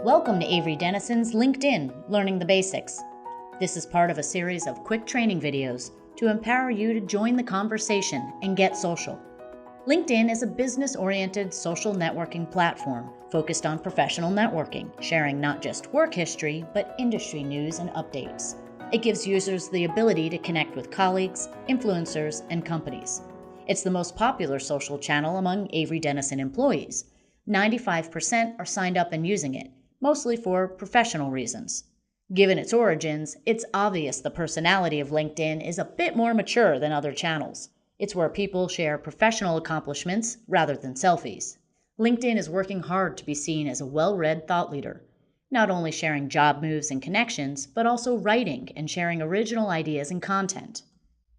Welcome to Avery Dennison's LinkedIn, Learning the Basics. This is part of a series of quick training videos to empower you to join the conversation and get social. LinkedIn is a business-oriented social networking platform focused on professional networking, sharing not just work history, but industry news and updates. It gives users the ability to connect with colleagues, influencers, and companies. It's the most popular social channel among Avery Dennison employees. 95% are signed up and using it, mostly for professional reasons. Given its origins, it's obvious the personality of LinkedIn is a bit more mature than other channels. It's where people share professional accomplishments rather than selfies. LinkedIn is working hard to be seen as a well-read thought leader, not only sharing job moves and connections, but also writing and sharing original ideas and content.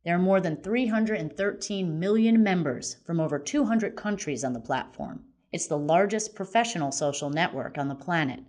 There are more than 313 million members from over 200 countries on the platform. It's the largest professional social network on the planet,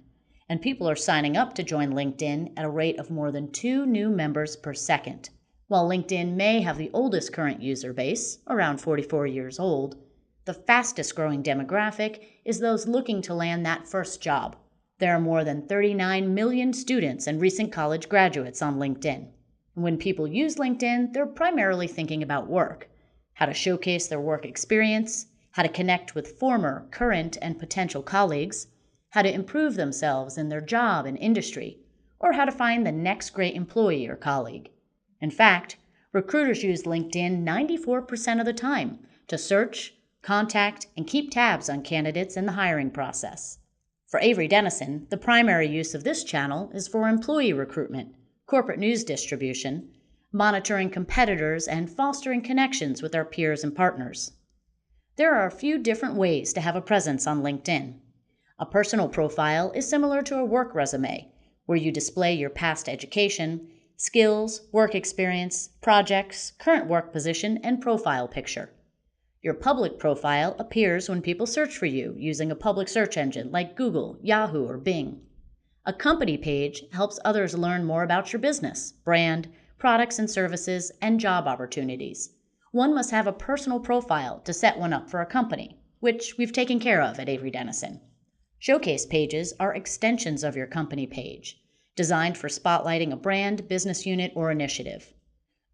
and people are signing up to join LinkedIn at a rate of more than 2 new members per second. While LinkedIn may have the oldest current user base, around 44 years old, the fastest growing demographic is those looking to land that first job. There are more than 39 million students and recent college graduates on LinkedIn. When people use LinkedIn, they're primarily thinking about work, how to showcase their work experience, how to connect with former, current, and potential colleagues, how to improve themselves in their job and industry, or how to find the next great employee or colleague. In fact, recruiters use LinkedIn 94% of the time to search, contact, and keep tabs on candidates in the hiring process. For Avery Dennison, the primary use of this channel is for employee recruitment, corporate news distribution, monitoring competitors, and fostering connections with our peers and partners. There are a few different ways to have a presence on LinkedIn. A personal profile is similar to a work resume, where you display your past education, skills, work experience, projects, current work position, and profile picture. Your public profile appears when people search for you using a public search engine like Google, Yahoo, or Bing. A company page helps others learn more about your business, brand, products and services, and job opportunities. One must have a personal profile to set one up for a company, which we've taken care of at Avery Dennison. Showcase pages are extensions of your company page, designed for spotlighting a brand, business unit, or initiative.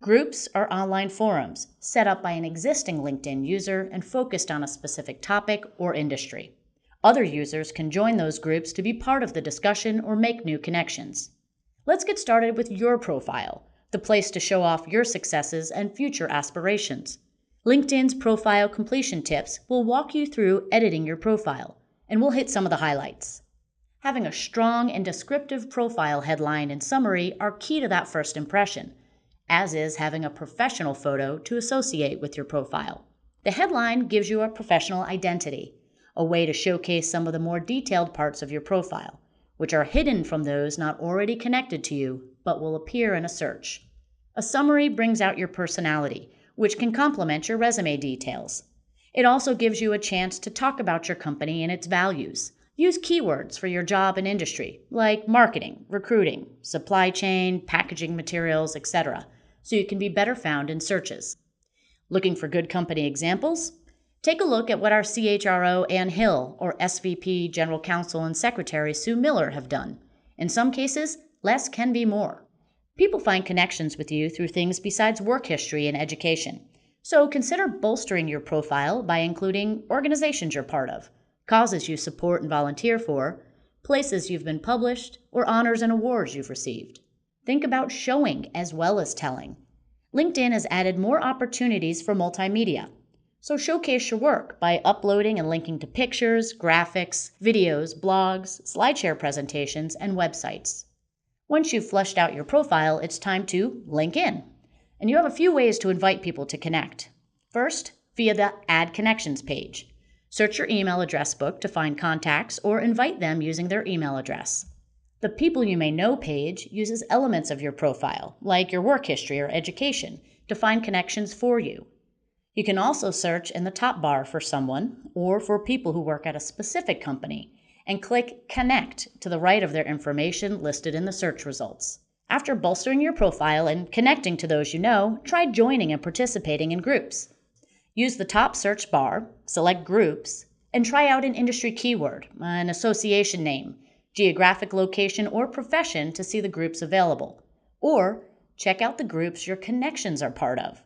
Groups are online forums set up by an existing LinkedIn user and focused on a specific topic or industry. Other users can join those groups to be part of the discussion or make new connections. Let's get started with your profile, the place to show off your successes and future aspirations. LinkedIn's profile completion tips will walk you through editing your profile, and we'll hit some of the highlights. Having a strong and descriptive profile headline and summary are key to that first impression, as is having a professional photo to associate with your profile. The headline gives you a professional identity, a way to showcase some of the more detailed parts of your profile, which are hidden from those not already connected to you, but will appear in a search. A summary brings out your personality, which can complement your resume details. It also gives you a chance to talk about your company and its values. Use keywords for your job and industry, like marketing, recruiting, supply chain, packaging materials, etc., so you can be better found in searches. Looking for good company examples? Take a look at what our CHRO Ann Hill or SVP General Counsel and Secretary Sue Miller have done. In some cases, less can be more. People find connections with you through things besides work history and education. So consider bolstering your profile by including organizations you're part of, causes you support and volunteer for, places you've been published, or honors and awards you've received. Think about showing as well as telling. LinkedIn has added more opportunities for multimedia. So showcase your work by uploading and linking to pictures, graphics, videos, blogs, SlideShare presentations, and websites. Once you've fleshed out your profile, it's time to link in. And you have a few ways to invite people to connect. First, via the Add Connections page. Search your email address book to find contacts or invite them using their email address. The People You May Know page uses elements of your profile, like your work history or education, to find connections for you. You can also search in the top bar for someone or for people who work at a specific company and click Connect to the right of their information listed in the search results. After bolstering your profile and connecting to those you know, try joining and participating in groups. Use the top search bar, select Groups, and try out an industry keyword, an association name, geographic location, or profession to see the groups available, or check out the groups your connections are part of.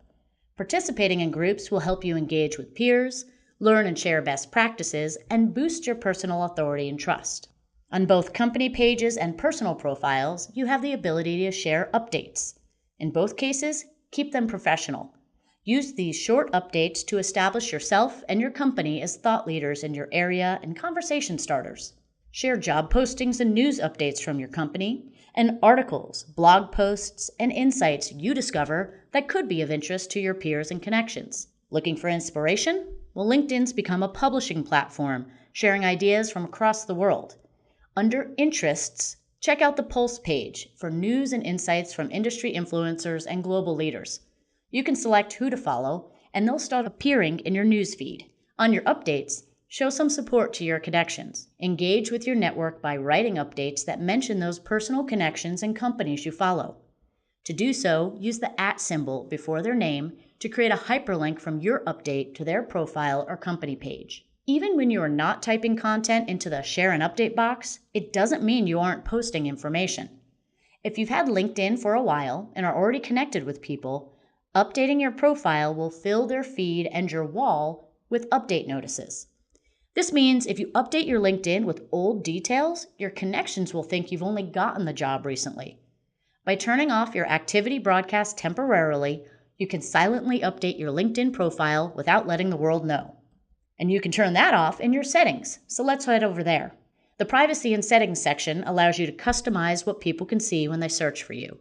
Participating in groups will help you engage with peers, learn and share best practices, and boost your personal authority and trust. On both company pages and personal profiles, you have the ability to share updates. In both cases, keep them professional. Use these short updates to establish yourself and your company as thought leaders in your area and conversation starters. Share job postings and news updates from your company, and articles, blog posts, and insights you discover that could be of interest to your peers and connections. Looking for inspiration? Well, LinkedIn's become a publishing platform, sharing ideas from across the world. Under Interests, check out the Pulse page for news and insights from industry influencers and global leaders. You can select who to follow, and they'll start appearing in your newsfeed. On your updates, show some support to your connections. Engage with your network by writing updates that mention those personal connections and companies you follow. To do so, use the @ symbol before their name to create a hyperlink from your update to their profile or company page. Even when you are not typing content into the Share and Update box, it doesn't mean you aren't posting information. If you've had LinkedIn for a while and are already connected with people, updating your profile will fill their feed and your wall with update notices. This means if you update your LinkedIn with old details, your connections will think you've only gotten the job recently. By turning off your activity broadcast temporarily, you can silently update your LinkedIn profile without letting the world know. And you can turn that off in your settings, so let's head over there. The Privacy and Settings section allows you to customize what people can see when they search for you.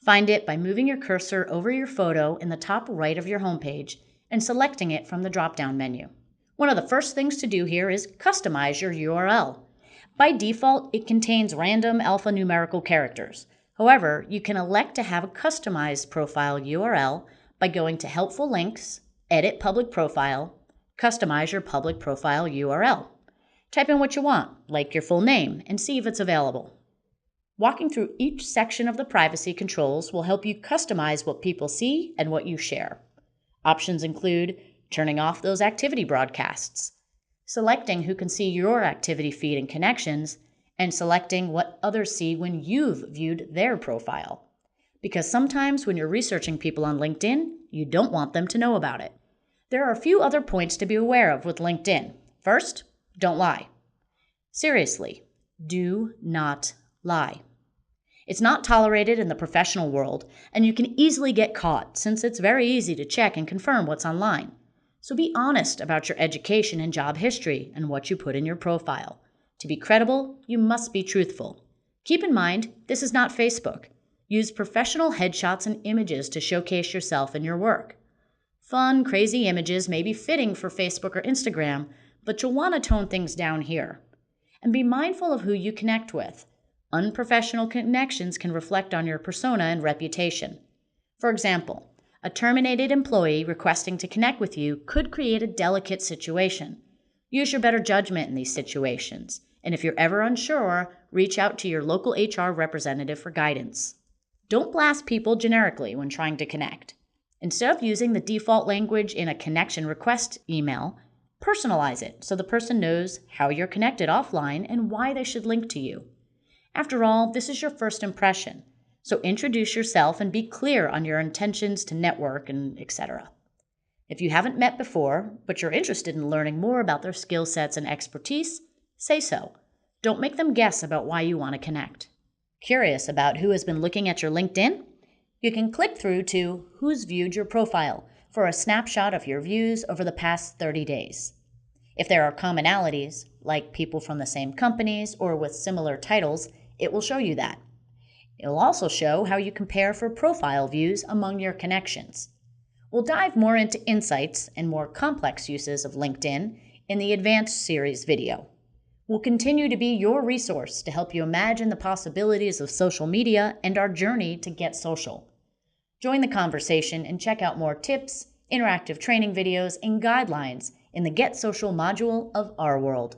Find it by moving your cursor over your photo in the top right of your homepage and selecting it from the drop-down menu. One of the first things to do here is customize your URL. By default, it contains random alphanumerical characters. However, you can elect to have a customized profile URL by going to Helpful Links, Edit Public Profile, Customize your public profile URL. Type in what you want, like your full name, and see if it's available. Walking through each section of the privacy controls will help you customize what people see and what you share. Options include turning off those activity broadcasts, selecting who can see your activity feed and connections, and selecting what others see when you've viewed their profile. Because sometimes when you're researching people on LinkedIn, you don't want them to know about it. There are a few other points to be aware of with LinkedIn. First, don't lie. Seriously, do not lie. It's not tolerated in the professional world, and you can easily get caught since it's very easy to check and confirm what's online. So be honest about your education and job history and what you put in your profile. To be credible, you must be truthful. Keep in mind, this is not Facebook. Use professional headshots and images to showcase yourself and your work. Fun, crazy images may be fitting for Facebook or Instagram, but you'll want to tone things down here. And be mindful of who you connect with. Unprofessional connections can reflect on your persona and reputation. For example, a terminated employee requesting to connect with you could create a delicate situation. Use your better judgment in these situations, and if you're ever unsure, reach out to your local HR representative for guidance. Don't blast people generically when trying to connect. Instead of using the default language in a connection request email, personalize it so the person knows how you're connected offline and why they should link to you. After all, this is your first impression, so introduce yourself and be clear on your intentions to network and etc. If you haven't met before, but you're interested in learning more about their skill sets and expertise, say so. Don't make them guess about why you want to connect. Curious about who has been looking at your LinkedIn? You can click through to Who's Viewed Your Profile for a snapshot of your views over the past 30 days. If there are commonalities, like people from the same companies or with similar titles, it will show you that. It'll also show how you compare for profile views among your connections. We'll dive more into insights and more complex uses of LinkedIn in the Advanced Series video. We'll continue to be your resource to help you imagine the possibilities of social media and our journey to get social. Join the conversation and check out more tips, interactive training videos, and guidelines in the Get Social module of Our World.